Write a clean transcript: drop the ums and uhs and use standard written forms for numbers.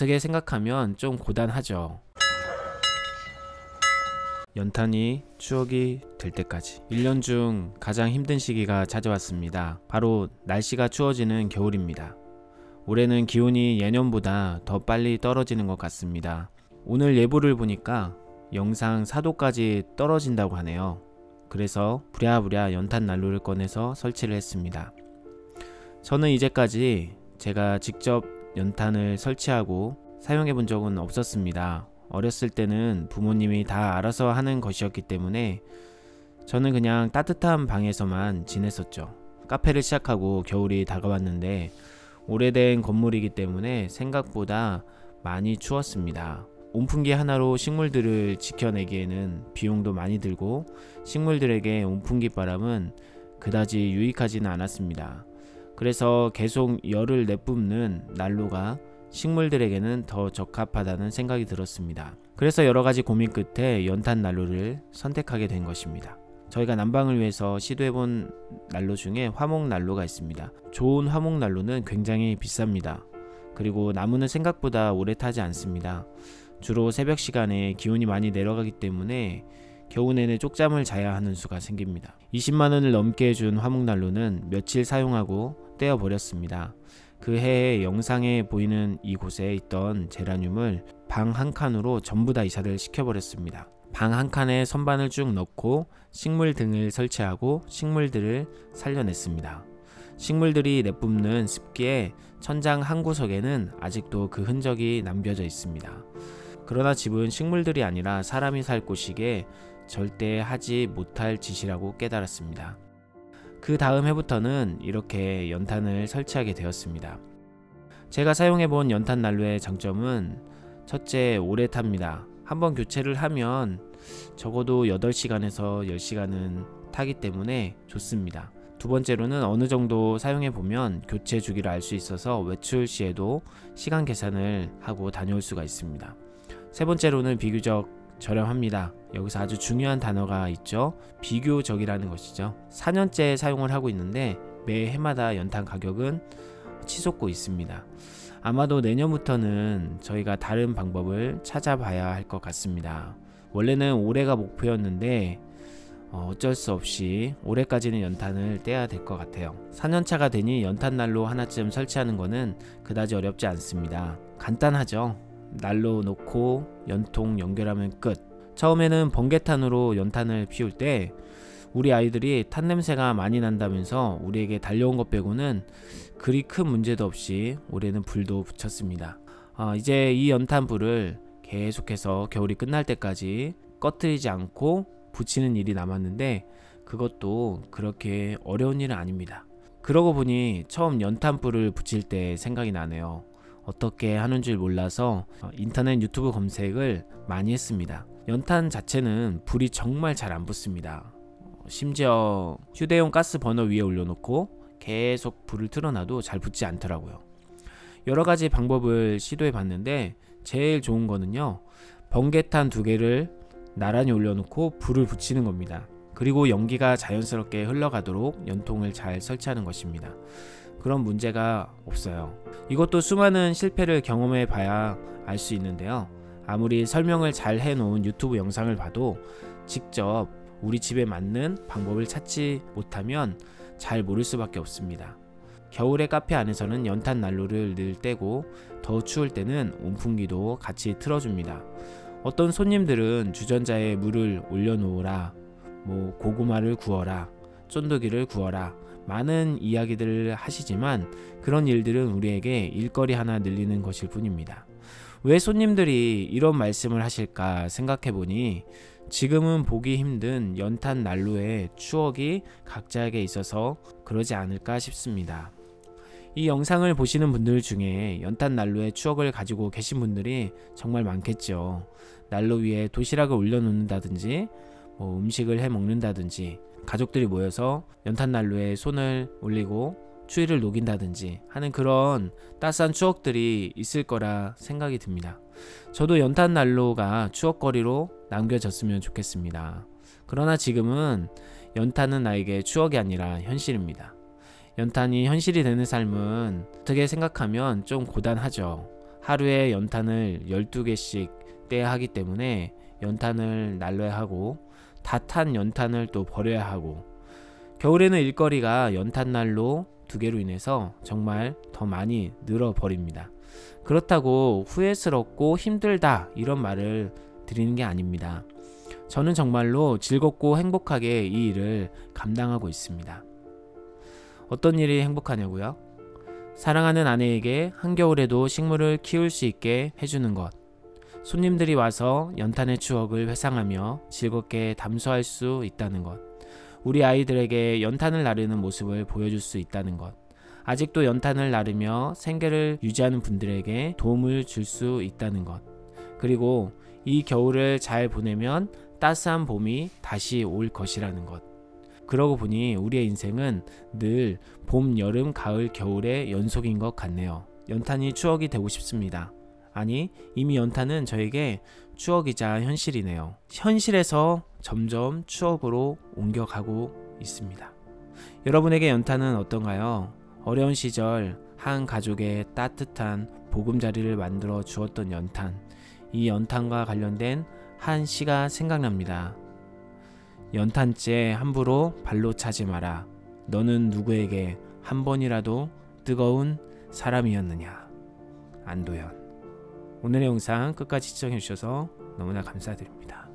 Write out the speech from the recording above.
어떻게 생각하면 좀 고단하죠. 연탄이 추억이 될 때까지 1년 중 가장 힘든 시기가 찾아왔습니다. 바로 날씨가 추워지는 겨울입니다. 올해는 기온이 예년보다 더 빨리 떨어지는 것 같습니다. 오늘 예보를 보니까 영상 4도까지 떨어진다고 하네요. 그래서 부랴부랴 연탄 난로를 꺼내서 설치를 했습니다. 저는 이제까지 제가 직접 연탄을 설치하고 사용해 본 적은 없었습니다. 어렸을 때는 부모님이 다 알아서 하는 것이었기 때문에 저는 그냥 따뜻한 방에서만 지냈었죠. 카페를 시작하고 겨울이 다가왔는데 오래된 건물이기 때문에 생각보다 많이 추웠습니다. 온풍기 하나로 식물들을 지켜내기에는 비용도 많이 들고 식물들에게 온풍기 바람은 그다지 유익하지는 않았습니다. 그래서 계속 열을 내뿜는 난로가 식물들에게는 더 적합하다는 생각이 들었습니다. 그래서 여러가지 고민 끝에 연탄 난로를 선택하게 된 것입니다. 저희가 난방을 위해서 시도해본 난로 중에 화목 난로가 있습니다. 좋은 화목 난로는 굉장히 비쌉니다. 그리고 나무는 생각보다 오래 타지 않습니다. 주로 새벽 시간에 기온이 많이 내려가기 때문에 겨우 내내 쪽잠을 자야 하는 수가 생깁니다. 20만원을 넘게 준 화목난로는 며칠 사용하고 떼어버렸습니다. 그 해에 영상에 보이는 이곳에 있던 제라늄을 방 한 칸으로 전부 다 이사를 시켜버렸습니다. 방 한 칸에 선반을 쭉 넣고 식물 등을 설치하고 식물들을 살려냈습니다. 식물들이 내뿜는 습기에 천장 한 구석에는 아직도 그 흔적이 남겨져 있습니다. 그러나 집은 식물들이 아니라 사람이 살 곳이기에 절대 하지 못할 짓이라고 깨달았습니다. 그 다음 해부터는 이렇게 연탄을 설치하게 되었습니다. 제가 사용해본 연탄 난로의 장점은 첫째, 오래 탑니다. 한번 교체를 하면 적어도 8시간에서 10시간은 타기 때문에 좋습니다. 두 번째로는 어느 정도 사용해보면 교체 주기를 알 수 있어서 외출 시에도 시간 계산을 하고 다녀올 수가 있습니다. 세 번째로는 비교적 저렴합니다. 여기서 아주 중요한 단어가 있죠. 비교적이라는 것이죠. 4년째 사용을 하고 있는데 매해마다 연탄 가격은 치솟고 있습니다. 아마도 내년부터는 저희가 다른 방법을 찾아봐야 할 것 같습니다. 원래는 올해가 목표였는데 어쩔 수 없이 올해까지는 연탄을 떼야 될 것 같아요. 4년차가 되니 연탄 난로 하나쯤 설치하는 거는 그다지 어렵지 않습니다. 간단하죠. 난로 놓고 연통 연결하면 끝. 처음에는 번개탄으로 연탄을 피울 때 우리 아이들이 탄 냄새가 많이 난다면서 우리에게 달려온 것 빼고는 그리 큰 문제도 없이 올해는 불도 붙였습니다. 이제 이 연탄불을 계속해서 겨울이 끝날 때까지 꺼뜨리지 않고 붙이는 일이 남았는데 그것도 그렇게 어려운 일은 아닙니다. 그러고 보니 처음 연탄불을 붙일 때 생각이 나네요. 어떻게 하는 줄 몰라서 인터넷 유튜브 검색을 많이 했습니다. 연탄 자체는 불이 정말 잘 안 붙습니다. 심지어 휴대용 가스 버너 위에 올려놓고 계속 불을 틀어놔도 잘 붙지 않더라고요. 여러가지 방법을 시도해 봤는데 제일 좋은 거는요, 번개탄 2개를 나란히 올려놓고 불을 붙이는 겁니다. 그리고 연기가 자연스럽게 흘러가도록 연통을 잘 설치하는 것입니다. 그런 문제가 없어요. 이것도 수많은 실패를 경험해 봐야 알 수 있는데요. 아무리 설명을 잘 해놓은 유튜브 영상을 봐도 직접 우리 집에 맞는 방법을 찾지 못하면 잘 모를 수밖에 없습니다. 겨울에 카페 안에서는 연탄 난로를 늘 떼고 더 추울 때는 온풍기도 같이 틀어줍니다. 어떤 손님들은 주전자에 물을 올려놓으라, 고구마를 구워라, 쫀득이를 구워라, 많은 이야기들을 하시지만 그런 일들은 우리에게 일거리 하나 늘리는 것일 뿐입니다. 왜 손님들이 이런 말씀을 하실까 생각해보니 지금은 보기 힘든 연탄 난로의 추억이 각자에게 있어서 그러지 않을까 싶습니다. 이 영상을 보시는 분들 중에 연탄 난로의 추억을 가지고 계신 분들이 정말 많겠죠. 난로 위에 도시락을 올려놓는다든지 음식을 해 먹는다든지 가족들이 모여서 연탄 난로에 손을 올리고 추위를 녹인다든지 하는 그런 따스한 추억들이 있을 거라 생각이 듭니다. 저도 연탄 난로가 추억거리로 남겨졌으면 좋겠습니다. 그러나 지금은 연탄은 나에게 추억이 아니라 현실입니다. 연탄이 현실이 되는 삶은 어떻게 생각하면 좀 고단하죠. 하루에 연탄을 12개씩 떼야 하기 때문에 연탄을 날려야 하고 다 탄 연탄을 또 버려야 하고 겨울에는 일거리가 연탄난로 2개로 인해서 정말 더 많이 늘어버립니다. 그렇다고 후회스럽고 힘들다 이런 말을 드리는 게 아닙니다. 저는 정말로 즐겁고 행복하게 이 일을 감당하고 있습니다. 어떤 일이 행복하냐고요? 사랑하는 아내에게 한겨울에도 식물을 키울 수 있게 해주는 것, 손님들이 와서 연탄의 추억을 회상하며 즐겁게 담소할 수 있다는 것, 우리 아이들에게 연탄을 나르는 모습을 보여줄 수 있다는 것, 아직도 연탄을 나르며 생계를 유지하는 분들에게 도움을 줄 수 있다는 것, 그리고 이 겨울을 잘 보내면 따스한 봄이 다시 올 것이라는 것. 그러고 보니 우리의 인생은 늘 봄, 여름, 가을, 겨울의 연속인 것 같네요. 연탄이 추억이 되고 싶습니다. 아니, 이미 연탄은 저에게 추억이자 현실이네요. 현실에서 점점 추억으로 옮겨가고 있습니다. 여러분에게 연탄은 어떤가요? 어려운 시절 한 가족의 따뜻한 보금자리를 만들어 주었던 연탄, 이 연탄과 관련된 한 시가 생각납니다. 연탄재 함부로 발로 차지 마라. 너는 누구에게 한 번이라도 뜨거운 사람이었느냐. 안도현. 오늘의 영상 끝까지 시청해 주셔서 너무나 감사드립니다.